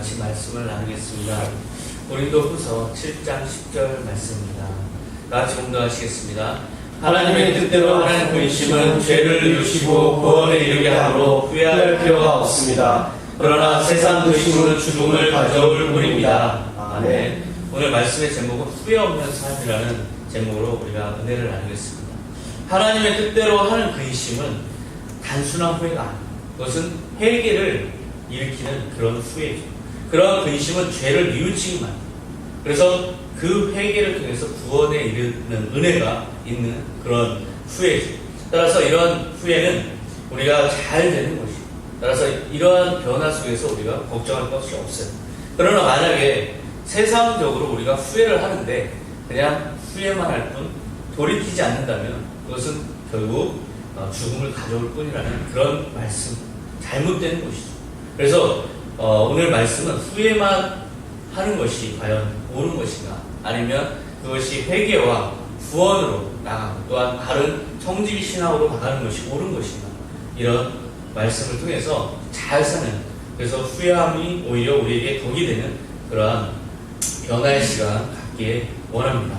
같이 말씀을 나누겠습니다. 고린도후서 7장 10절 말씀입니다. 다 같이 공동하시겠습니다. 하나님의 뜻대로 하는 근심은 죄를 이루시고 구원에 이르게 하므로 후회할 필요가 없습니다. 그러나 세상 근심은 죽음을 가져올 뿐입니다. 아멘. 오늘 말씀의 제목은 후회 없는 삶이라는 제목으로 우리가 은혜를 나누겠습니다. 하나님의 뜻대로 하는 근심은 단순한 후회가 아닙니다. 그것은 회개를 일으키는 그런 후회죠. 그런 근심은 죄를 뉘우치기만 합니다. 그래서 그 회개를 통해서 구원에 이르는 은혜가 있는 그런 후회죠. 따라서 이러한 후회는 우리가 잘 되는 것이죠. 따라서 이러한 변화 속에서 우리가 걱정할 것이 없어요. 그러나 만약에 세상적으로 우리가 후회를 하는데 그냥 후회만 할 뿐 돌이키지 않는다면 그것은 결국 죽음을 가져올 뿐이라는 그런 말씀, 잘못된 것이죠. 그래서 오늘 말씀은 후회만 하는 것이 과연 옳은 것인가, 아니면 그것이 회개와 구원으로 나가고 또한 바른 청지기 신앙으로 나가는 것이 옳은 것인가, 이런 말씀을 통해서 잘 사는, 그래서 후회함이 오히려 우리에게 덕이 되는 그러한 변화의 시간 갖기에 원합니다.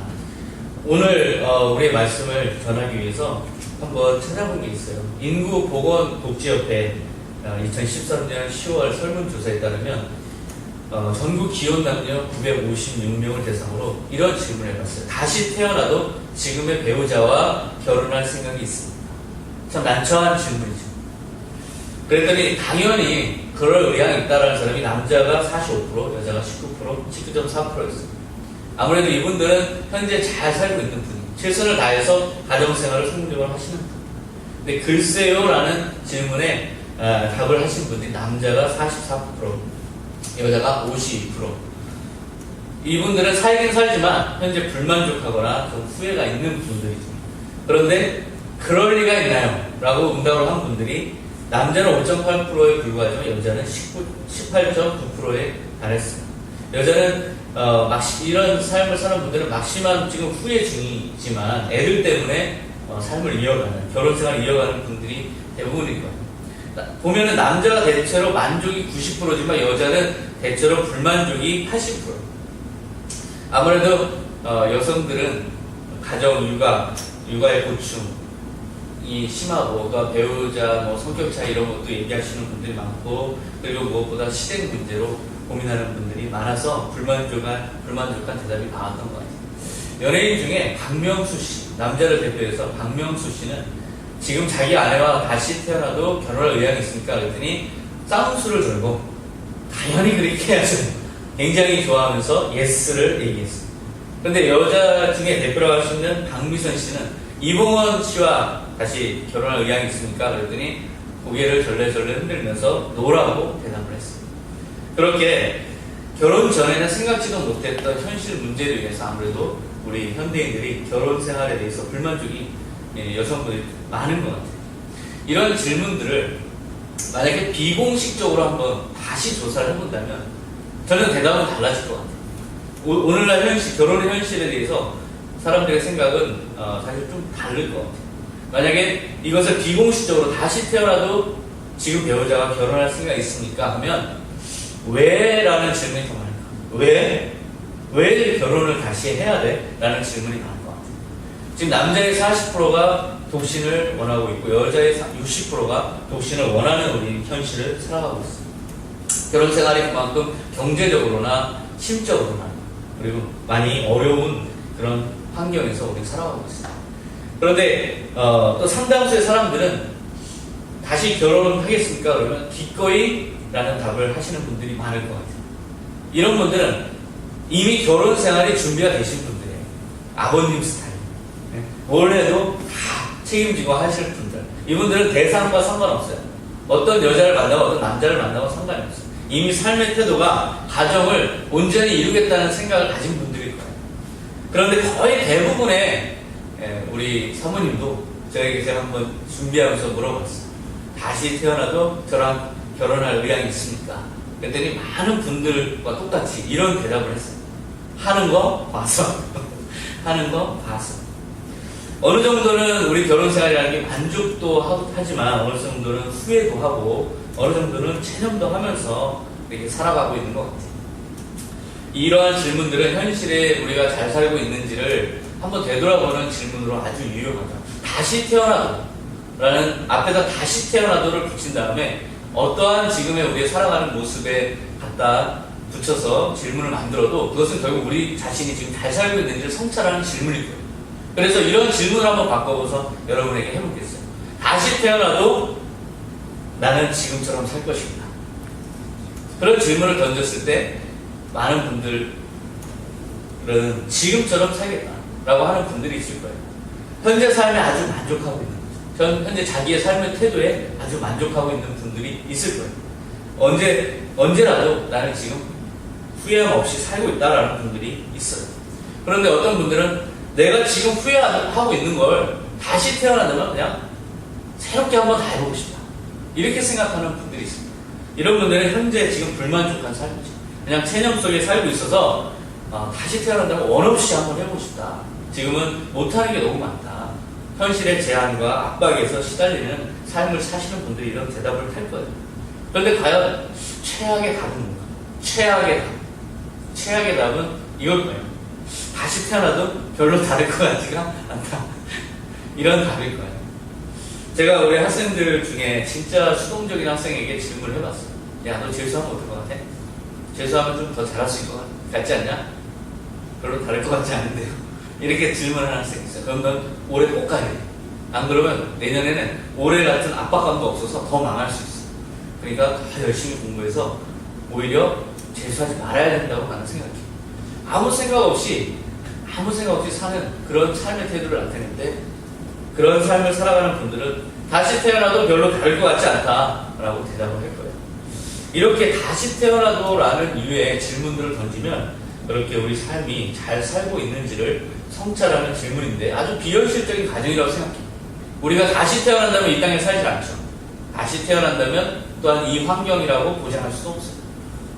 오늘 우리의 말씀을 전하기 위해서 한번 찾아본 게 있어요. 인구보건복지협회 2013년 10월 설문조사에 따르면 전국 기혼 남녀 956명을 대상으로 이런 질문을 해봤어요. 다시 태어나도 지금의 배우자와 결혼할 생각이 있습니다. 참 난처한 질문이죠. 그랬더니 당연히 그럴 의향이 있다는 사람이 남자가 45%, 여자가 19.4%였어요. 아무래도 이분들은 현재 잘 살고 있는 분이에요. 최선을 다해서 가정생활을 성공적으로 하시는 분. 근데 글쎄요 라는 질문에 답을 하신 분들이 남자가 44%, 여자가 52%. 이분들은 살긴 살지만 현재 불만족하거나 좀 후회가 있는 분들이죠. 그런데 그럴 리가 있나요? 라고 응답을 한 분들이 남자는 5.8%에 불과하지만 여자는 18.9%에 달했습니다. 여자는 이런 삶을 사는 분들은 막심한 지금 후회 중이지만 애들 때문에 삶을 이어가는, 결혼생활을 이어가는 분들이 대부분인 거예요. 보면은 남자가 대체로 만족이 90%지만 여자는 대체로 불만족이 80%. 아무래도 여성들은 가정, 육아의 고충이 심하고, 그러니까 배우자, 성격 차이 이런 것도 얘기하시는 분들이 많고, 그리고 무엇보다 시댁 문제로 고민하는 분들이 많아서 불만족한 대답이 나왔던 것 같아요. 연예인 중에 박명수 씨, 남자를 대표해서 박명수 씨는 지금 자기 아내와 다시 태어나도 결혼할 의향이 있습니까? 그랬더니 쌍수를 들고 당연히 그렇게 해야죠. 굉장히 좋아하면서 예스를 얘기했습니다. 그런데 여자 중에 대표라고 할 수 있는 박미선 씨는 이봉원 씨와 다시 결혼할 의향이 있습니까? 그랬더니 고개를 절레절레 흔들면서 노라고 대답을 했습니다. 그렇게 결혼 전에는 생각지도 못했던 현실 문제로 인해서 아무래도 우리 현대인들이 결혼 생활에 대해서 불만족이 여성분들이 많은 것 같아요. 이런 질문들을 만약에 비공식적으로 한번 다시 조사를 해본다면 저는 대답은 달라질 것 같아요. 오늘날 현실, 결혼의 현실에 대해서 사람들의 생각은 사실 좀 다를 것 같아요. 만약에 이것을 비공식적으로 다시 태어나도 지금 배우자가 결혼할 생각이 있습니까? 하면 왜? 라는 질문이 더 많을 겁니다. 왜 결혼을 다시 해야 돼? 라는 질문이 많을 것 같아요. 지금 남자의 40%가 독신을 원하고 있고 여자의 60%가 독신을 원하는 우리 현실을 살아가고 있습니다. 결혼 생활이 그만큼 경제적으로나 심적으로나 그리고 많이 어려운 그런 환경에서 우리 살아가고 있습니다. 그런데 또 상당수의 사람들은 다시 결혼하겠습니까? 그러면 기꺼이 라는 답을 하시는 분들이 많을 것 같아요. 이런 분들은 이미 결혼 생활이 준비가 되신 분들이에요. 아버님 스타일. 뭘 해도 다 책임지고 하실 분들. 이분들은 대상과 상관없어요. 어떤 여자를 만나고 어떤 남자를 만나고 상관이 없어요. 이미 삶의 태도가 가정을 온전히 이루겠다는 생각을 가진 분들일 거예요. 그런데 거의 대부분의 우리 사모님도 저에게 제가 한번 준비하면서 물어봤어요. 다시 태어나도 저랑 결혼할 의향이 있습니까? 그랬더니 많은 분들과 똑같이 이런 대답을 했어요. 하는 거 봐서. 하는 거 봐서. 어느 정도는 우리 결혼 생활이라는 게 만족도 하지만 어느 정도는 후회도 하고 어느 정도는 체념도 하면서 이렇게 살아가고 있는 것 같아요. 이러한 질문들은 현실에 우리가 잘 살고 있는지를 한번 되돌아보는 질문으로 아주 유용하다. 다시 태어나도 라는 앞에다 다시 태어나도를 붙인 다음에 어떠한 지금의 우리의 살아가는 모습에 갖다 붙여서 질문을 만들어도 그것은 결국 우리 자신이 지금 잘 살고 있는지를 성찰하는 질문일 거예요. 그래서 이런 질문을 한번 바꿔보서 여러분에게 해보겠어요. 다시 태어나도 나는 지금처럼 살 것인가? 그런 질문을 던졌을 때 많은 분들은 지금처럼 살겠다라고 하는 분들이 있을 거예요. 현재 삶에 아주 만족하고 있는 거죠. 현재 자기의 삶의 태도에 아주 만족하고 있는 분들이 있을 거예요. 언제라도 나는 지금 후회함 없이 살고 있다라는 분들이 있어요. 그런데 어떤 분들은 내가 지금 후회하고 있는 걸 다시 태어난다면 그냥 새롭게 한번 다 해보고 싶다. 이렇게 생각하는 분들이 있습니다. 이런 분들은 현재 지금 불만족한 삶이죠. 그냥 체념 속에 살고 있어서 다시 태어난다면 원 없이 한번 해보고 싶다. 지금은 못하는 게 너무 많다. 현실의 제한과 압박에서 시달리는 삶을 사시는 분들이 이런 대답을 할 거예요. 그런데 과연 최악의 답은 뭔가? 최악의 답은 이걸 거예요. 다시 태어나도 별로 다를 것 같지가 않다. 이런 답일 거예요. 제가 우리 학생들 중에 진짜 수동적인 학생에게 질문을 해봤어요. 야, 너 재수하면 어떨 것 같아? 재수하면 좀 더 잘할 수 있을 것 같지 않냐? 별로 다를 것 같지 않은데요. 이렇게 질문하는 학생이 있어요. 그럼 넌 올해 꼭 가야 돼. 안 그러면 내년에는 올해 같은 압박감도 없어서 더 망할 수 있어. 그러니까 더 열심히 공부해서 오히려 재수하지 말아야 된다고 나는 생각해요. 아무 생각 없이 사는 그런 삶의 태도를 나타내는데 그런 삶을 살아가는 분들은 다시 태어나도 별로 다를 것 같지 않다라고 대답을 할 거예요. 이렇게 다시 태어나도 라는 이유의 질문들을 던지면 그렇게 우리 삶이 잘 살고 있는지를 성찰하는 질문인데 아주 비현실적인 가정이라고 생각해요. 우리가 다시 태어난다면 이 땅에 살지 않죠. 다시 태어난다면 또한 이 환경이라고 보장할 수도 없어요.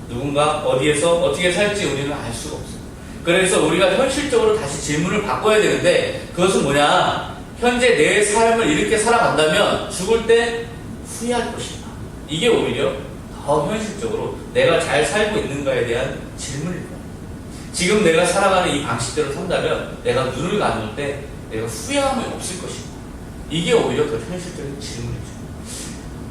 누군가 어디에서 어떻게 살지 우리는 알 수가 없어요. 그래서 우리가 현실적으로 다시 질문을 바꿔야 되는데 그것은 뭐냐? 현재 내 삶을 이렇게 살아간다면 죽을 때 후회할 것인가? 이게 오히려 더 현실적으로 내가 잘 살고 있는가에 대한 질문일 거예요. 지금 내가 살아가는 이 방식대로 산다면 내가 눈을 감을 때 내가 후회함이 없을 것인가? 이게 오히려 더 현실적인 질문이죠.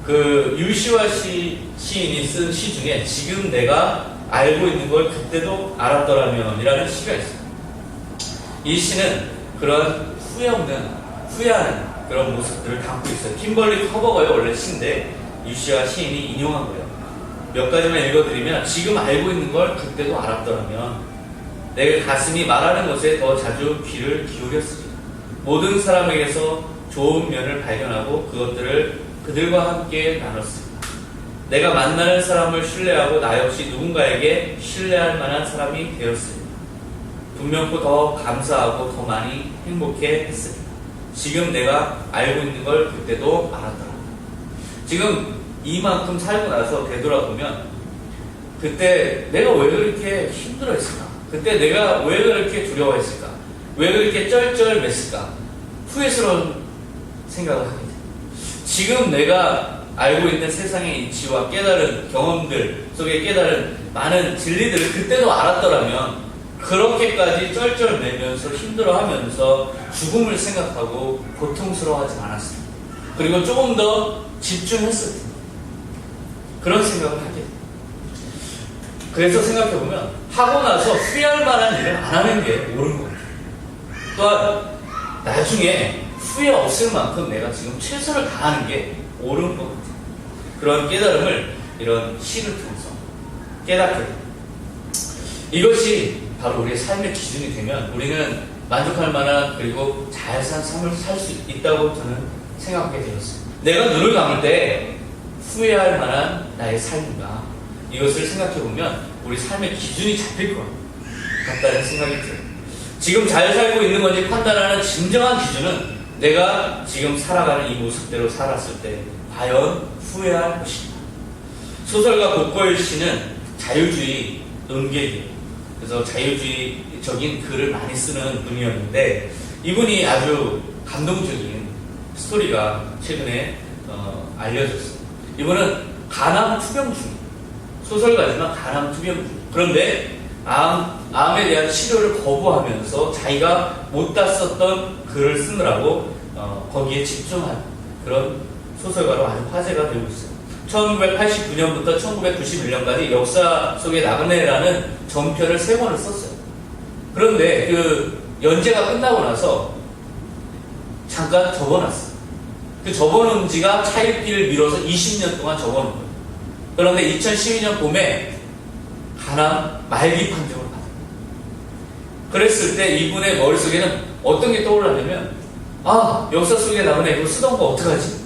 그 유시화 시인이 쓴 시 중에 지금 내가 알고 있는 걸 그때도 알았더라면 이라는 시가 있어요. 이 시는 그런 후회하는 그런 모습들을 담고 있어요. 킴벌리 커버거의 원래 시인데 유시화 시인이 인용한 거예요. 몇 가지만 읽어드리면 지금 알고 있는 걸 그때도 알았더라면 내 가슴이 말하는 것에 더 자주 귀를 기울였으리라. 모든 사람에게서 좋은 면을 발견하고 그것들을 그들과 함께 나눴습니다. 내가 만나는 사람을 신뢰하고 나 역시 누군가에게 신뢰할 만한 사람이 되었습니다. 분명코 더 감사하고 더 많이 행복해 했습니다. 지금 내가 알고 있는 걸 그때도 알았더라. 지금 이만큼 살고 나서 되돌아보면 그때 내가 왜 그렇게 힘들어했을까? 그때 내가 왜 그렇게 두려워했을까? 왜 그렇게 쩔쩔맸을까? 후회스러운 생각을 하게 돼요. 지금 내가 알고 있는 세상의 이치와 깨달은 경험들 속에 깨달은 많은 진리들을 그때도 알았더라면 그렇게까지 쩔쩔매면서 힘들어하면서 죽음을 생각하고 고통스러워하지 않았습니다. 그리고 조금 더 집중했을 텐데 그런 생각을 하게 돼요. 그래서 생각해보면 하고 나서 후회할 만한 일을 안 하는 게 옳은 것 같아요. 또한 나중에 후회 없을 만큼 내가 지금 최선을 다하는 게 옳은 것 같아요. 그런 깨달음을 이런 시를 통해서 깨닫게 돼요. 이것이 바로 우리의 삶의 기준이 되면 우리는 만족할 만한 그리고 잘 산 삶을 살 수 있다고 저는 생각하게 되었어요. 내가 눈을 감을 때 후회할 만한 나의 삶인가 이것을 생각해보면 우리 삶의 기준이 잡힐 것 같다는 생각이 들어요. 지금 잘 살고 있는 건지 판단하는 진정한 기준은 내가 지금 살아가는 이 모습대로 살았을 때 과연 후회할 것인가. 소설가 고코엘 씨는 자유주의 논객이에요. 그래서 자유주의적인 글을 많이 쓰는 분이었는데 이분이 아주 감동적인 스토리가 최근에 알려졌어요. 이분은 간암 투병 중이에요. 소설가지만 간암 투병. 그런데 암에 대한 치료를 거부하면서 자기가 못다 썼던 글을 쓰느라고 거기에 집중한 그런 소설가로 아주 화제가 되고 있어요. 1989년부터 1991년까지 역사 속의 나그네라는 전편을 3권을 썼어요. 그런데 그 연재가 끝나고 나서 잠깐 접어놨어요. 그 접어놓은 지가 차일피를 미뤄서 20년 동안 접어놓은 거예요. 그런데 2012년 봄에 간암 말기 판정을 받아요. 그랬을 때 이분의 머릿속에는 어떤 게 떠올랐냐면, 역사 속에 나그네 이거 쓰던 거 어떡하지?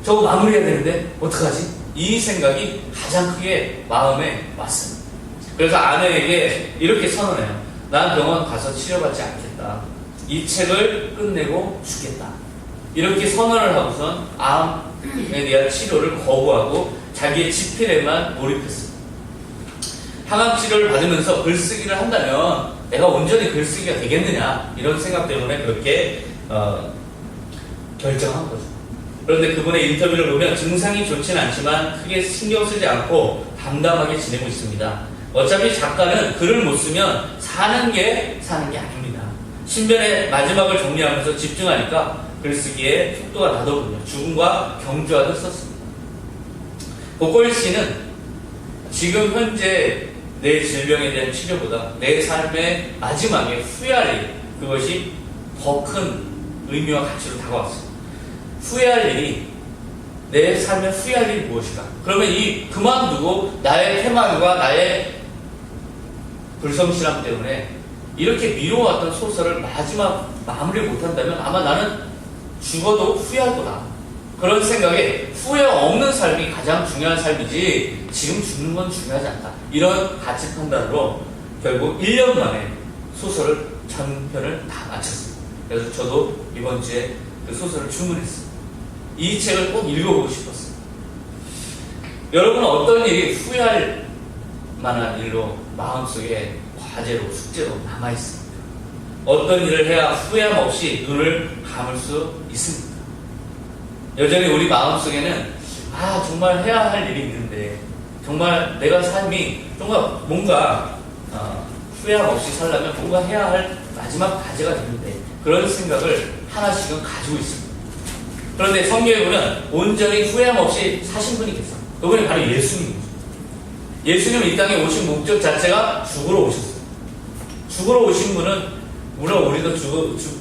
저거 마무리해야 되는데 어떡하지? 이 생각이 가장 크게 마음에 왔습니다. 그래서 아내에게 이렇게 선언해요. 난 병원 가서 치료받지 않겠다. 이 책을 끝내고 죽겠다. 이렇게 선언을 하고선 암에 대한 치료를 거부하고 자기의 집필에만 몰입했습니다. 항암 치료를 받으면서 글쓰기를 한다면 내가 온전히 글쓰기가 되겠느냐, 이런 생각 때문에 그렇게 결정한 거죠. 그런데 그분의 인터뷰를 보면 증상이 좋지는 않지만 크게 신경 쓰지 않고 담담하게 지내고 있습니다. 어차피 작가는 글을 못 쓰면 사는 게 아닙니다. 신변의 마지막을 정리하면서 집중하니까 글쓰기에 속도가 나더군요. 죽음과 경주하듯 썼습니다. 복골 씨는 지금 현재 내 질병에 대한 치료보다 내 삶의 마지막에 후회할 일, 그것이 더 큰 의미와 가치로 다가왔습니다. 후회할 일이, 내 삶에 후회할 일이 무엇일까? 그러면 이 그만두고 나의 태만과 나의 불성실함 때문에 이렇게 미뤄왔던 소설을 마지막 마무리 못한다면 아마 나는 죽어도 후회할 거다. 그런 생각에 후회 없는 삶이 가장 중요한 삶이지 지금 죽는 건 중요하지 않다. 이런 가치 판단으로 결국 1년 만에 소설을 전편을 다 마쳤습니다. 그래서 저도 이번 주에 그 소설을 주문했습니다. 이 책을 꼭 읽어보고 싶었어요. 여러분은 어떤 일이 후회할 만한 일로 마음속에 과제로, 숙제로 남아있습니까? 어떤 일을 해야 후회함 없이 눈을 감을 수 있습니까? 여전히 우리 마음속에는 정말 해야 할 일이 있는데, 정말 내가 삶이 정말 뭔가 후회함 없이 살려면 뭔가 해야 할 마지막 과제가 되는데, 그런 생각을 하나씩은 가지고 있습니다. 그런데 성경에 보면 온전히 후회함 없이 사신 분이 계세요. 그분이 바로 예수님이죠. 예수님은 이 땅에 오신 목적 자체가 죽으러 오셨어요. 죽으러 오신 분은 물론 우리도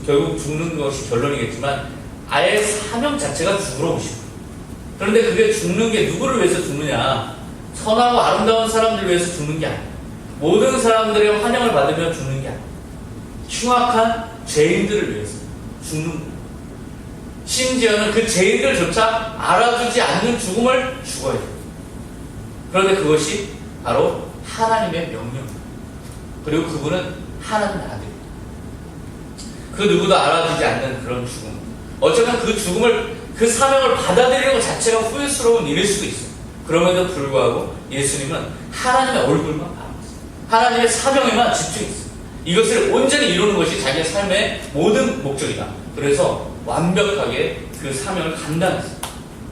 결국 죽는 것이 결론이겠지만 아예 사명 자체가 죽으러 오신 분. 그런데 그게 죽는 게 누구를 위해서 죽느냐? 선하고 아름다운 사람들을 위해서 죽는 게 아니에요. 모든 사람들의 환영을 받으며 죽는 게 아니에요. 흉악한 죄인들을 위해서 죽는 거예요. 심지어는 그 죄인들조차 알아주지 않는 죽음을 죽어야 돼요. 그런데 그것이 바로 하나님의 명령입니다. 그리고 그분은 하나님 아들입니다. 그 누구도 알아주지 않는 그런 죽음. 어쩌면 그 죽음을, 그 사명을 받아들이는 것 자체가 후회스러운 일일 수도 있어요. 그럼에도 불구하고 예수님은 하나님의 얼굴만 바라봤어요. 하나님의 사명에만 집중했어요. 이것을 온전히 이루는 것이 자기의 삶의 모든 목적이다. 그래서 완벽하게 그 사명을 감당했어요.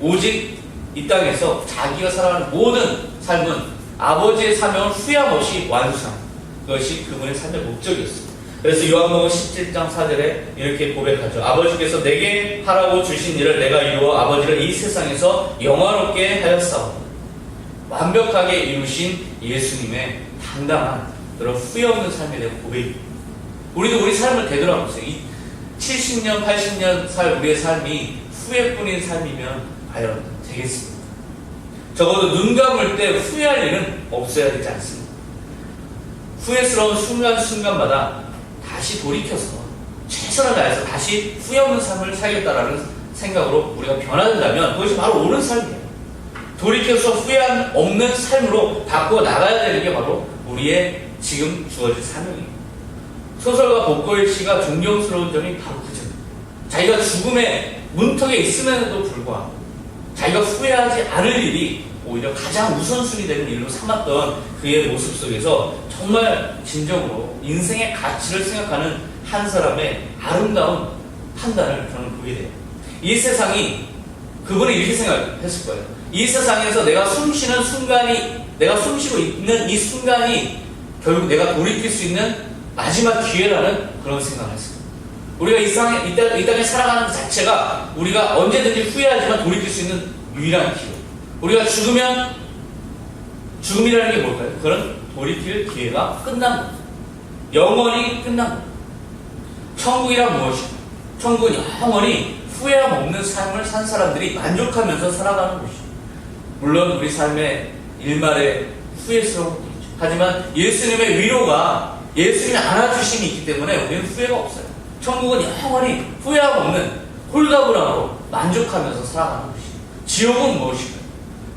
오직 이 땅에서 자기가 살아가는 모든 삶은 아버지의 사명을 후회함 없이 완수하는 그것이 그분의 삶의 목적이었어요. 그래서 요한복음 17장 4절에 이렇게 고백하죠. 아버지께서 내게 하라고 주신 일을 내가 이루어 아버지를 이 세상에서 영화롭게 하였사오니. 완벽하게 이루신 예수님의 당당한 그런 후회 없는 삶에 대한 고백입니다. 우리도 우리 삶을 되돌아보세요. 이 70년, 80년 살 우리의 삶이 후회뿐인 삶이면 과연 되겠습니까? 적어도 눈 감을 때 후회할 일은 없어야 되지 않습니다. 후회스러운 순간순간마다 다시 돌이켜서 최선을 다해서 다시 후회 없는 삶을 살겠다라는 생각으로 우리가 변화된다면 그것이 바로 옳은 삶이에요. 돌이켜서 후회 없는 삶으로 바꿔 나가야 되는 게 바로 우리의 지금 주어진 사명입니다. 소설가 복골 씨가 존경스러운 점이 바로 그 점입니다. 자기가 죽음의 문턱에 있음에도 불구하고 자기가 후회하지 않을 일이 오히려 가장 우선순위 되는 일로 삼았던 그의 모습 속에서 정말 진정으로 인생의 가치를 생각하는 한 사람의 아름다운 판단을 저는 보게 돼요. 이 세상이, 그분은 이렇게 생각했을 거예요. 이 세상에서 내가 숨쉬는 순간이, 내가 숨쉬고 있는 이 순간이 결국 내가 돌이킬 수 있는 마지막 기회라는 그런 생각을 했어요. 우리가 이 땅에 살아가는 것 자체가 우리가 언제든지 후회하지만 돌이킬 수 있는 유일한 기회. 우리가 죽으면, 죽음이라는 게 뭘까요? 그런 돌이킬 기회가 끝난 겁니다. 영원히 끝난 겁니다. 천국이란 무엇일까요? 천국은 영원히 후회함 없는 삶을 산 사람들이 만족하면서 살아가는 곳이죠. 물론 우리 삶의 일말의 후회스러운 것도 있죠. 하지만 예수님의 위로가, 예수님의 안아주심이 있기 때문에 우리는 후회가 없어요. 천국은 영원히 후회함 없는 홀가분함으로 만족하면서 살아가는 곳이에요. 지옥은 무엇일까요?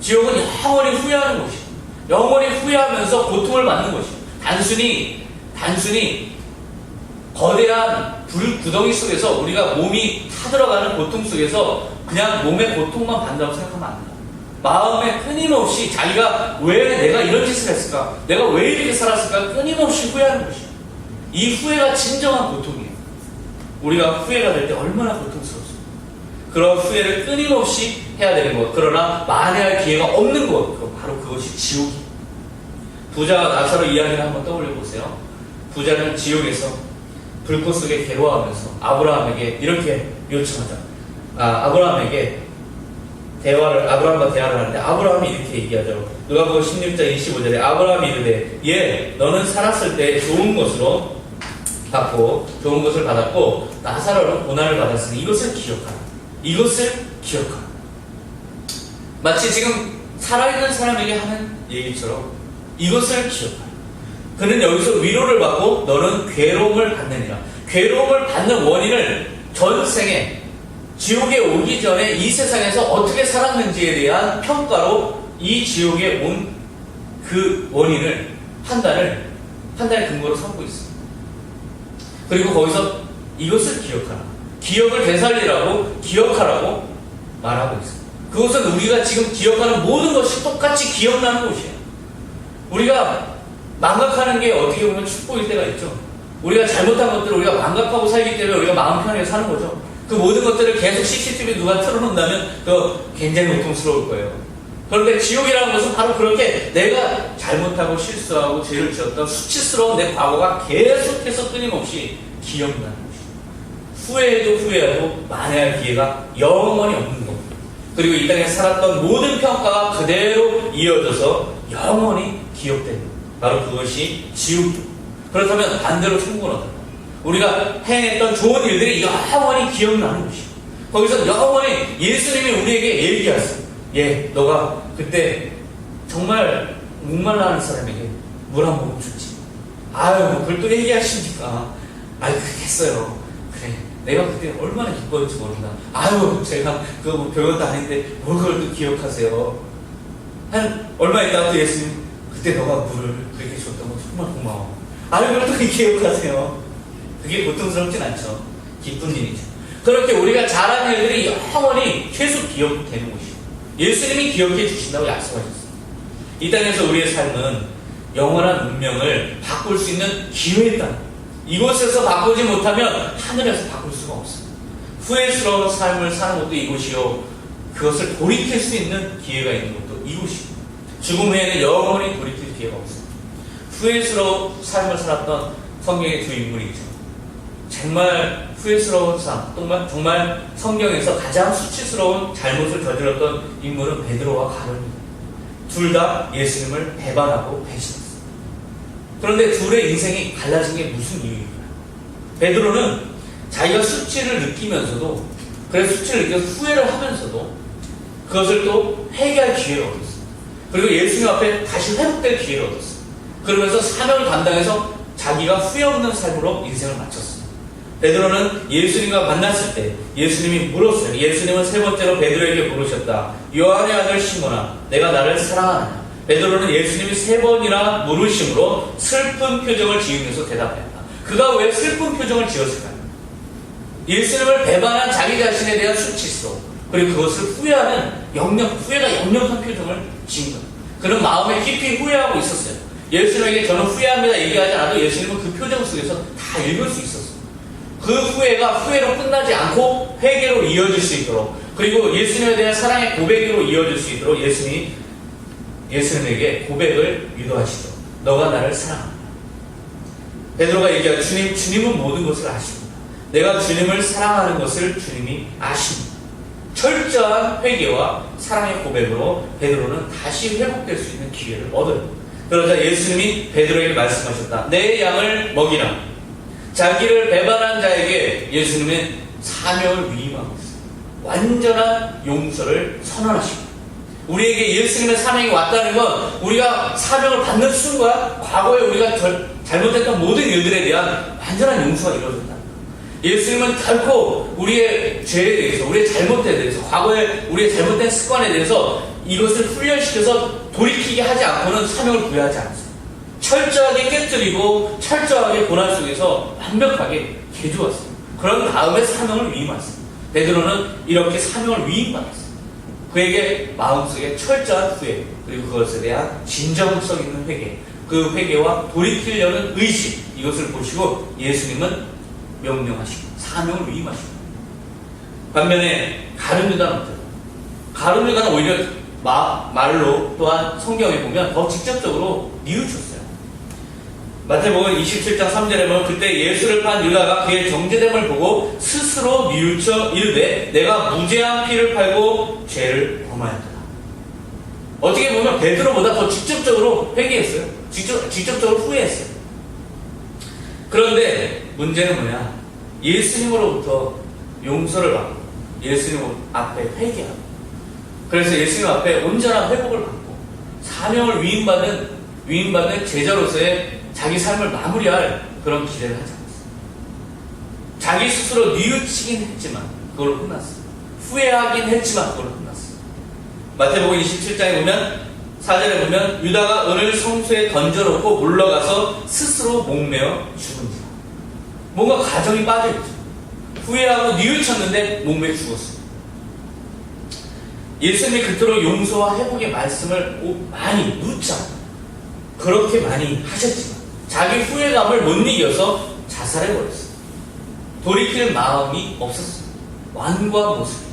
지옥은 영원히 후회하는 곳이에요. 영원히 후회하면서 고통을 받는 곳이에요. 단순히 거대한 불구덩이 속에서 우리가 몸이 타들어가는 고통 속에서 그냥 몸의 고통만 받는다고 생각하면 안 돼요. 마음에 끊임없이 자기가 왜 내가 이런 짓을 했을까? 내가 왜 이렇게 살았을까? 끊임없이 후회하는 것이에요. 이 후회가 진정한 고통이에요. 우리가 후회가 될 때 얼마나 고통스럽습니까? 그런 후회를 끊임없이 해야 되는 것, 그러나 만회할 기회가 없는 것, 바로 그것이 지옥이에요. 부자와 나사로 이야기를 한번 떠올려 보세요. 부자는 지옥에서 불꽃 속에 괴로워하면서 아브라함에게 이렇게 요청하죠. 아브라함과 대화를 하는데 아브라함이 이렇게 얘기하죠. 누가복음 16장 25절에 아브라함이 이르되 예, 너는 살았을 때 좋은 것을 받았고 나사로는 고난을 받았으니 이것을 기억하라. 마치 지금 살아있는 사람에게 하는 얘기처럼 이것을 기억하라. 그는 여기서 위로를 받고 너는 괴로움을 받느니라. 괴로움을 받는 원인을 전생에 지옥에 오기 전에 이 세상에서 어떻게 살았는지에 대한 평가로 이 지옥에 온 그 원인을 판단의 근거로 삼고 있습니다. 그리고 거기서 이것을 기억하라. 기억을 되살리라고 기억하라고 말하고 있습니다. 그것은 우리가 지금 기억하는 모든 것이 똑같이 기억나는 곳이에요. 우리가 망각하는 게 어떻게 보면 축복일 때가 있죠. 우리가 잘못한 것들을 우리가 망각하고 살기 때문에 우리가 마음 편하게 사는 거죠. 그 모든 것들을 계속 CCTV 누가 틀어놓는다면 그거 굉장히 고통스러울 거예요. 그런데 지옥이라는 것은 바로 그렇게 내가 잘못하고 실수하고 죄를 지었던 수치스러운 내 과거가 계속해서 끊임없이 기억나는 것이죠. 후회해도 만회할 기회가 영원히 없는 겁니다. 그리고 이 땅에 살았던 모든 평가가 그대로 이어져서 영원히 기억되는 것. 바로 그것이 지옥이고, 그렇다면 반대로 천국은 어떨까요? 우리가 행했던 좋은 일들이 영원히 기억나는 것이고, 거기서 영원히 예수님이 우리에게 얘기하세요. 예, 너가 그때 정말 목말라하는 사람에게 물 한 모금 줬지. 아유, 그걸 또 얘기하시니까 아유, 그렇게 했어요. 그래, 내가 그때 얼마나 기뻐했지 모른다. 아유, 제가 그거 뭐 별것도 아닌데 뭘 그걸 또 기억하세요. 한 얼마 있다가 또 예수님, 그때 너가 물을 그렇게 줬던 거 정말 고마워. 아유, 그걸 또 기억하세요. 그게 고통스럽진 않죠. 기쁜 일이죠. 그렇게 우리가 잘한 일들이 영원히 계속 기억되는 곳이에요. 예수님이 기억해 주신다고 약속하셨어요. 이 땅에서 우리의 삶은 영원한 운명을 바꿀 수 있는 기회다. 이곳에서 바꾸지 못하면 하늘에서 바꿀 수가 없습니다. 후회스러운 삶을 사는 것도 이곳이요, 그것을 돌이킬 수 있는 기회가 있는 것도 이곳이고, 죽음 후에는 영원히 돌이킬 기회가 없습니다. 후회스러운 삶을 살았던 성경의 두 인물이 있죠. 정말 후회스러운 삶, 정말 성경에서 가장 수치스러운 잘못을 저질렀던 인물은 베드로와 가룟입니다. 둘 다 예수님을 배반하고 배신했습니다. 그런데 둘의 인생이 갈라진 게 무슨 이유일까요? 베드로는 자기가 수치를 느끼면서도, 그래서 수치를 느껴서 후회를 하면서도 그것을 또 회개할 기회를 얻었습니다. 그리고 예수님 앞에 다시 회복될 기회를 얻었습니다. 그러면서 사명을 감당해서 자기가 후회 없는 삶으로 인생을 마쳤습니다. 베드로는 예수님과 만났을 때 예수님이 물었어요. 예수님은 세 번째로 베드로에게 물으셨다. 요한의 아들 시몬아, 내가 나를 사랑하느냐? 베드로는 예수님이 세 번이나 물으심으로 슬픈 표정을 지으면서 대답했다. 그가 왜 슬픈 표정을 지었을까요? 예수님을 배반한 자기 자신에 대한 수치스러움, 그리고 그것을 후회가 역력한 표정을 지은 거예요. 그는 마음에 깊이 후회하고 있었어요. 예수님에게 저는 후회합니다 얘기하지 않아도 예수님은 그 표정 속에서 다 읽을 수 있었어요. 그 후회가 후회로 끝나지 않고 회개로 이어질 수 있도록, 그리고 예수님에 대한 사랑의 고백으로 이어질 수 있도록 예수님에게 고백을 유도하시죠. 너가 나를 사랑한다. 베드로가 얘기하죠. 주님은 모든 것을 아십니다. 내가 주님을 사랑하는 것을 주님이 아십니다. 철저한 회개와 사랑의 고백으로 베드로는 다시 회복될 수 있는 기회를 얻어요. 그러자 예수님이 베드로에게 말씀하셨다. 내 양을 먹이라. 자기를 배반한 자에게 예수님은 사명을 위임하고 있습니다. 완전한 용서를 선언하십니다. 우리에게 예수님의 사명이 왔다는 건 우리가 사명을 받는 순간 과거에 우리가 잘못했던 모든 일들에 대한 완전한 용서가 이루어진다. 예수님은 결코 우리의 죄에 대해서, 우리의 잘못에 대해서, 과거에 우리의 잘못된 습관에 대해서 이것을 훈련시켜서 돌이키게 하지 않고는 사명을 부여하지 않습니다. 철저하게 깨뜨리고 철저하게 고난 속에서 완벽하게 개조했습니다. 그런 다음에 사명을 위임했습니다. 베드로는 이렇게 사명을 위임받았습니다. 그에게 마음속에 철저한 후회, 그리고 그것에 대한 진정성 있는 회개, 그 회개와 돌이키려는 의식, 이것을 보시고 예수님은 명령하시고 사명을 위임하시고, 반면에 가룟 유다는 어때요? 가룟 유다는 오히려 말로 또한 성경에 보면 더 직접적으로 뉘우쳤어요. 마태복음 27장 3절에 보면 그때 예수를 판 유다가 그의 정죄됨을 보고 스스로 뉘우쳐 이르되 내가 무죄한 피를 팔고 죄를 범하였다. 어떻게 보면 베드로보다 더 직접적으로 회개했어요. 직접적으로 후회했어요. 그런데 문제는 뭐냐? 예수님으로부터 용서를 받고 예수님 앞에 회개하고, 그래서 예수님 앞에 온전한 회복을 받고 사명을 위임받는 제자로서의 자기 삶을 마무리할 그런 기대를 하지 않았어요. 자기 스스로 뉘우치긴 했지만 그걸로 끝났어요. 후회하긴 했지만 그걸로 끝났어요. 마태복음 27장에 보면 4절에 보면 유다가 은을 성소에 던져놓고 물러가서 스스로 목매어 죽은지라. 뭔가 가정이 빠져있죠. 후회하고 뉘우쳤는데 목매어 죽었어요. 예수님이 그토록 용서와 회복의 말씀을 많이 묻자 그렇게 많이 하셨지만 자기 후회감을 못 이겨서 자살해버렸어요. 돌이킬 마음이 없었어요. 완고한 모습이었어요.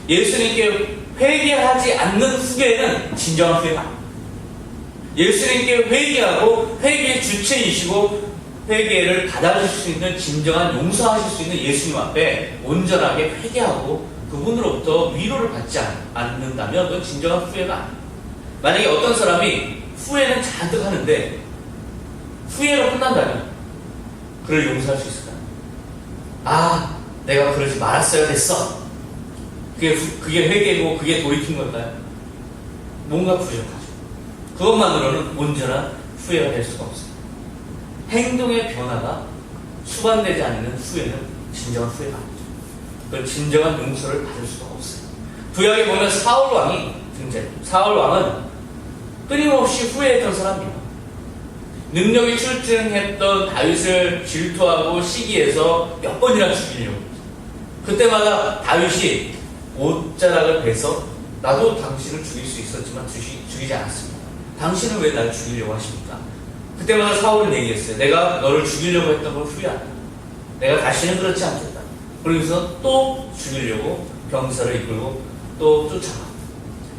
예수님께 회개하지 않는 후회는 진정한 후회가 아닙니다. 예수님께 회개하고 회개의 주체이시고 회개를 받아주실 수 있는 진정한 용서하실 수 있는 예수님 앞에 온전하게 회개하고 그분으로부터 위로를 받지 않는다면 그건 진정한 후회가 아닙니다. 만약에 어떤 사람이 후회는 잔뜩 하는데 후회로 끝난다면 그를 용서할 수 있을까요? 아, 내가 그러지 말았어야 됐어. 그게 회개고 그게 돌이킨 걸까요? 뭔가 부족하죠. 그것만으로는 온전한 후회가 될 수가 없어요. 행동의 변화가 수반되지 않는 후회는 진정한 후회가 아니죠. 그건 진정한 용서를 받을 수가 없어요. 구약에 보면 사울 왕이 등장해요. 사울 왕은 끊임없이 후회했던 사람이에요. 능력이 출중했던 다윗을 질투하고 시기해서 몇 번이나 죽이려고 했죠. 그때마다 다윗이 옷자락을 베서 나도 당신을 죽일 수 있었지만 죽이지 않았습니다. 당신은 왜 나를 죽이려고 하십니까? 그때마다 사울은 얘기했어요. 내가 너를 죽이려고 했던 걸 후회한다. 내가 다시는 그렇지 않겠다. 그러면서 또 죽이려고 병사를 이끌고 또 쫓아가.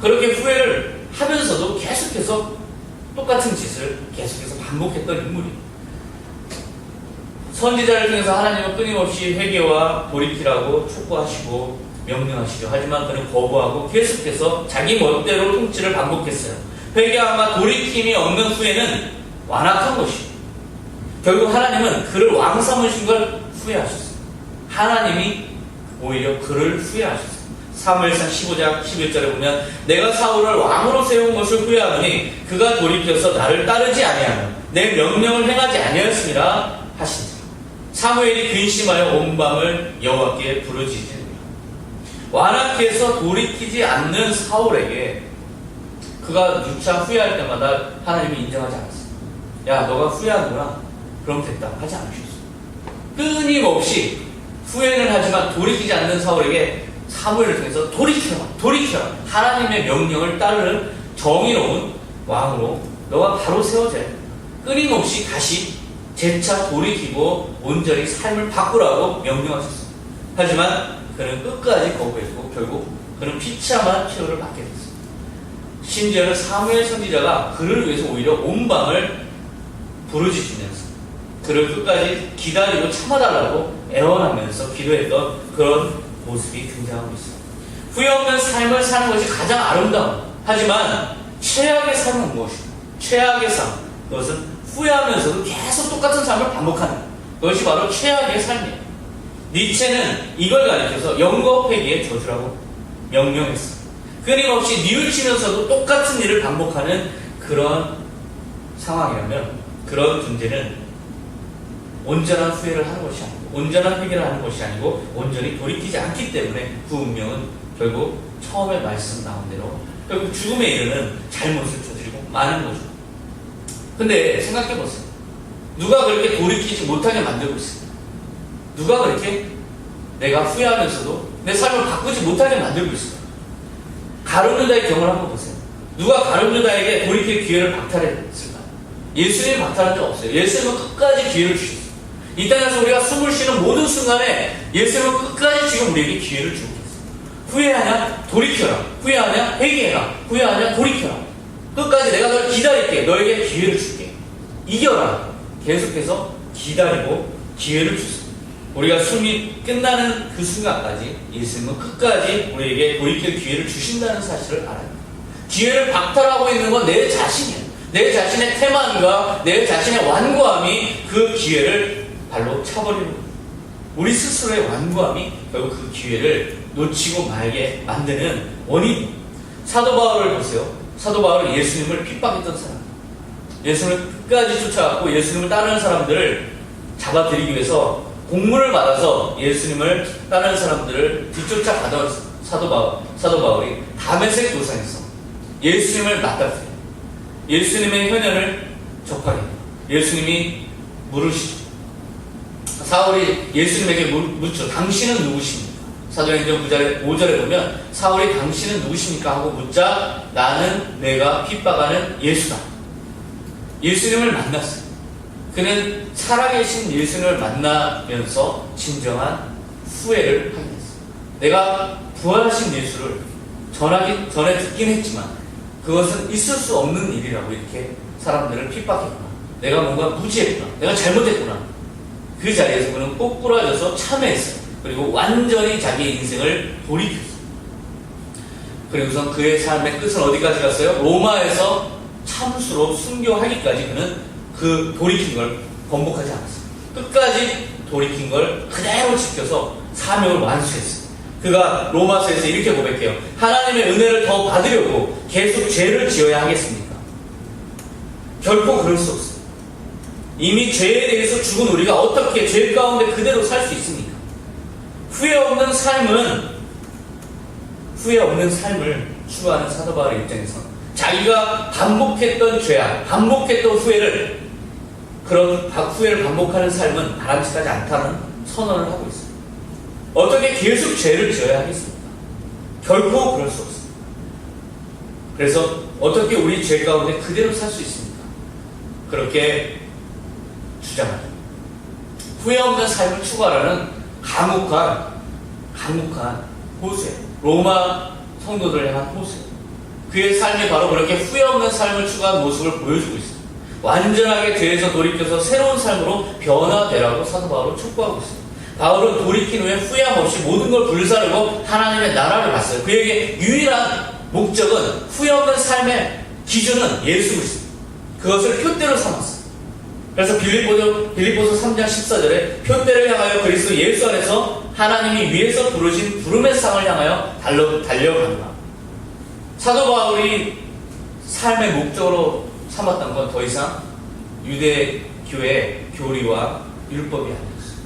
그렇게 후회를 하면서도 계속해서 똑같은 짓을 계속해서 반복했던 인물이에요. 선지자를 통해서 하나님은 끊임없이 회개와 돌이키라고 촉구하시고 명령하시죠. 하지만 그는 거부하고 계속해서 자기 멋대로 통치를 반복했어요. 회개와 돌이킴이 없는 후회는 완악한 것이에요. 결국 하나님은 그를 왕 삼으신 걸 후회하셨어요. 하나님이 오히려 그를 후회하셨어요. 사무엘상 15장 11절에 보면 내가 사울을 왕으로 세운 것을 후회하노니 그가 돌이켜서 나를 따르지 아니하며 내 명령을 행하지 아니하였습니다 하시니라. 사무엘이 근심하여 온 밤을 여호와께 부르짖으니 완악해서 돌이키지 않는 사울에게 그가 누차 후회할 때마다 하나님이 인정하지 않았어요. 야, 너가 후회하는구나. 그럼 됐다. 하지 않으셨어요. 끊임없이 후회는 하지만 돌이키지 않는 사울에게 사무엘을 통해서 돌이켜라. 하나님의 명령을 따르는 정의로운 왕으로 너가 바로 세워져야 돼. 끊임없이 다시 재차 돌이키고 온전히 삶을 바꾸라고 명령하셨어요. 하지만 그는 끝까지 거부했고 결국 그는 비참한 최후를 받게 됐습니다. 심지어는 사무엘 선지자가 그를 위해서 오히려 온 밤을 부르짖으면서 그를 끝까지 기다리고 참아달라고 애원하면서 기도했던 그런 모습이 등장하고 있습니다. 후회 없는 삶을 사는 것이 가장 아름다운, 하지만 최악의 삶은 무엇입니까? 최악의 삶, 그것은 후회하면서도 계속 똑같은 삶을 반복하는 그것이 바로 최악의 삶이에요. 니체는 이걸 가리켜서 영겁회개의 저주라고 명명했습니다. 끊임없이 뉘우치면서도 똑같은 일을 반복하는 그런 상황이라면 그런 존재는 온전한 후회를 하는 것이 아니고 온전한 회개를 하는 것이 아니고 온전히 돌이키지 않기 때문에 그 운명은 결국 처음에 말씀 나온 대로 결국 죽음에 이르는 잘못을 저지르고 마는 거죠. 근데 생각해보세요. 누가 그렇게 돌이키지 못하게 만들고 있습니까? 누가 그렇게 내가 후회하면서도 내 삶을 바꾸지 못하게 만들고 있을까? 가룟 유다의 경우를 한번 보세요. 누가 가룟 유다에게 돌이킬 기회를 박탈했을까요? 예수님이 박탈한 적 없어요. 예수님은 끝까지 기회를 주셨어요. 이 땅에서 우리가 숨을 쉬는 모든 순간에 예수님은 끝까지 지금 우리에게 기회를 주고 있어요. 후회하냐? 돌이켜라. 후회하냐? 회개해라. 후회하냐? 돌이켜라. 끝까지 내가 널 기다릴게. 너에게 기회를 줄게. 이겨라. 계속해서 기다리고 기회를 주세요. 우리가 숨이 끝나는 그 순간까지 예수님은 끝까지 우리에게 돌이킬 기회를 주신다는 사실을 알아야 합니다. 기회를 박탈하고 있는 건 내 자신이에요. 내 자신의 태만과 내 자신의 완고함이 그 기회를 발로 차버리는 거예요. 우리 스스로의 완고함이 결국 그 기회를 놓치고 말게 만드는 원인. 사도 바울을 보세요. 사도 바울은 예수님을 핍박했던 사람. 예수님을 끝까지 쫓아갔고 예수님을 따르는 사람들을 잡아들이기 위해서 공문을 받아서 예수님을 따르는 사람들을 뒤쫓아가던 사도 바울이 다메섹 도상에서 예수님을 맞닥뜨려요. 예수님의 현현을 접하게 해요. 예수님이 물으시죠. 사울이 예수님에게 묻죠. 당신은 누구십니까? 사도행전 5절에 보면 사울이 당신은 누구십니까? 하고 묻자 나는 내가 핍박하는 예수다. 예수님을 만났어요. 그는 살아계신 예수님을 만나면서 진정한 후회를 하게 됐어요. 내가 부활하신 예수를 전에 듣긴 했지만 그것은 있을 수 없는 일이라고 이렇게 사람들을 핍박했구나. 내가 뭔가 무지했구나. 내가 잘못했구나. 그 자리에서 그는 꼭 부러져서 참회했어요. 그리고 완전히 자기의 인생을 돌이켰어요. 그리고선 그의 삶의 끝은 어디까지 갔어요? 로마에서 참수로 순교하기까지 그는 그 돌이킨 걸 번복하지 않았어요. 끝까지 돌이킨 걸 그대로 지켜서 사명을 완수했어요. 그가 로마서에서 이렇게 고백해요. 하나님의 은혜를 더 받으려고 계속 죄를 지어야 하겠습니까? 결코 그럴 수 없어요. 이미 죄에 대해서 죽은 우리가 어떻게 죄 가운데 그대로 살 수 있습니까? 후회 없는 삶을 추구하는 사도 바울의 입장에서 자기가 반복했던 죄악, 반복했던 후회를 그런 후회를 반복하는 삶은 바람직하지 않다는 선언을 하고 있습니다. 어떻게 계속 죄를 지어야 하겠습니까? 결코 그럴 수 없습니다. 그래서 어떻게 우리 죄 가운데 그대로 살 수 있습니까? 그렇게 주장하죠. 후회 없는 삶을 추구하라는 강력한 호소예요. 로마 성도들을 향한 호소예요. 그의 삶이 바로 그렇게 후회 없는 삶을 추구한 모습을 보여주고 있습니다. 완전하게 죄에서 돌이켜서 새로운 삶으로 변화되라고 사도 바울은 촉구하고 있습니다. 바울은 돌이킨 후에 후회함 없이 모든 걸 불사르고 하나님의 나라를 갔어요. 그에게 유일한 목적은 후회 없는 삶의 기준은 예수 그리스도. 그것을 표대로 삼았어요. 그래서 빌립보서 3장 14절에 표대를 향하여 그리스도 예수 안에서 하나님이 위에서 부르신 부름의 상을 향하여 달려가노라. 사도 바울이 삶의 목적으로 삼았던 건 더 이상 유대교의 교리와 율법이 아니었어요.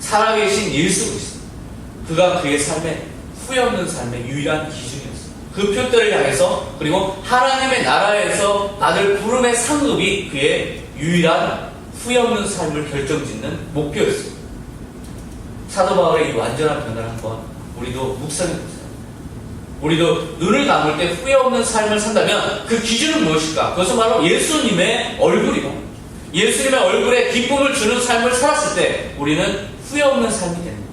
살아계신 예수 그리스도. 그가 그의 삶의 후회 없는 삶의 유일한 기준이었어요. 그 표대를 향해서 그리고 하나님의 나라에서 받을 부름의 상급이 그의 유일한 후회 없는 삶을 결정짓는 목표였어요. 사도 바울의 이 완전한 변화를 한번 우리도 묵상해보세요. 우리도 눈을 감을 때 후회 없는 삶을 산다면 그 기준은 무엇일까? 그것은 바로 예수님의 얼굴이고 예수님의 얼굴에 기쁨을 주는 삶을 살았을 때 우리는 후회 없는 삶이 됩니다.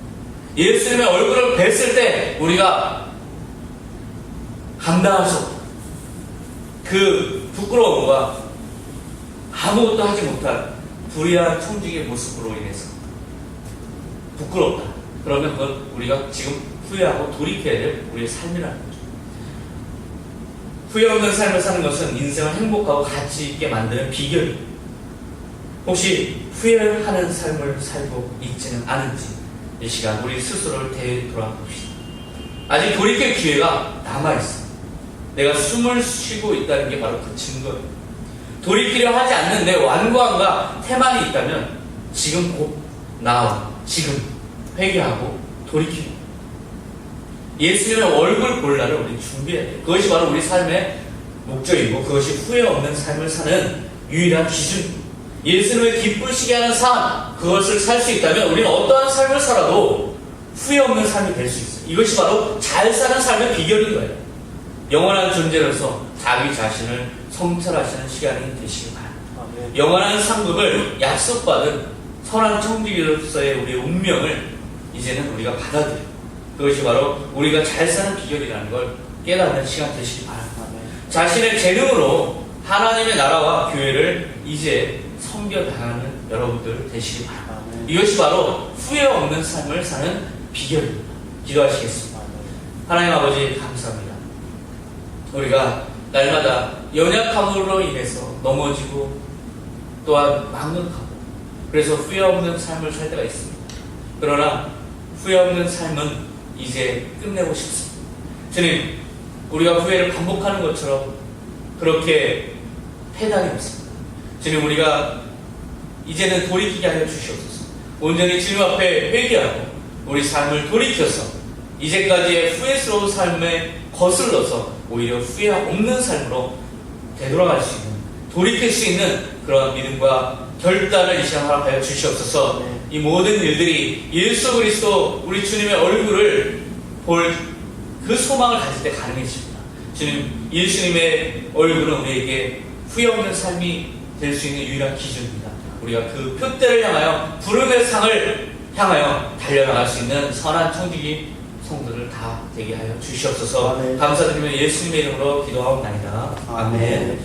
예수님의 얼굴을 뵀을 때 우리가 감당할 수 없다. 그 부끄러움과 아무것도 하지 못한 불의한 청지기의 모습으로 인해서 부끄럽다. 그러면 그건 우리가 지금 후회하고 돌이켜야 될 우리의 삶이라는 거죠. 후회 없는 삶을 사는 것은 인생을 행복하고 가치 있게 만드는 비결이에요. 혹시 후회하는 삶을 살고 있지는 않은지 이 시간 우리 스스로를 되돌아봅시다. 아직 돌이킬 기회가 남아있어. 내가 숨을 쉬고 있다는 게 바로 그 증거예요. 돌이키려 하지 않는 내 완고함과 태만이 있다면 지금 곧 나와 지금 회개하고 돌이키고 예수님의 얼굴 볼 날을 우리 준비해야 돼요. 그것이 바로 우리 삶의 목적이고 그것이 후회 없는 삶을 사는 유일한 기준입니다. 예수님을 기쁘시게 하는 삶, 그것을 살 수 있다면 우리는 어떠한 삶을 살아도 후회 없는 삶이 될 수 있어요. 이것이 바로 잘 사는 삶의 비결인 거예요. 영원한 존재로서 자기 자신을 성찰하시는 시간이 되시기 바랍니다. 영원한 상급을 약속받은 선한 청지기로서의 우리의 운명을 이제는 우리가 받아들여요. 그것이 바로 우리가 잘 사는 비결이라는 걸 깨닫는 시간 되시기 바랍니다. 자신의 재능으로 하나님의 나라와 교회를 이제 섬겨나가는 여러분들 되시기 바랍니다. 이것이 바로 후회 없는 삶을 사는 비결입니다. 기도하시겠습니다. 하나님 아버지 감사합니다. 우리가 날마다 연약함으로 인해서 넘어지고 또한 망각하고 그래서 후회 없는 삶을 살 때가 있습니다. 그러나 후회 없는 삶은 이제 끝내고 싶습니다. 주님, 우리가 후회를 반복하는 것처럼 그렇게 패단이 없습니다. 주님, 우리가 이제는 돌이키게 하여 주시옵소서. 온전히 주님 앞에 회개하고 우리 삶을 돌이켜서 이제까지의 후회스러운 삶에 거슬러서 오히려 후회 없는 삶으로 되돌아갈 수 있는, 돌이킬 수 있는 그러한 믿음과 결단을 이 시간 허락하여 주시옵소서. 이 모든 일들이 예수 그리스도 우리 주님의 얼굴을 볼 그 소망을 가질 때 가능해집니다. 주님, 예수님의 얼굴은 우리에게 후회 없는 삶이 될 수 있는 유일한 기준입니다. 우리가 그 표대를 향하여 부름의 상을 향하여 달려나갈 수 있는 선한 청지기 성도들 다 되게 하여 주시옵소서. 감사드리며 예수님의 이름으로 기도하옵나이다. 아멘.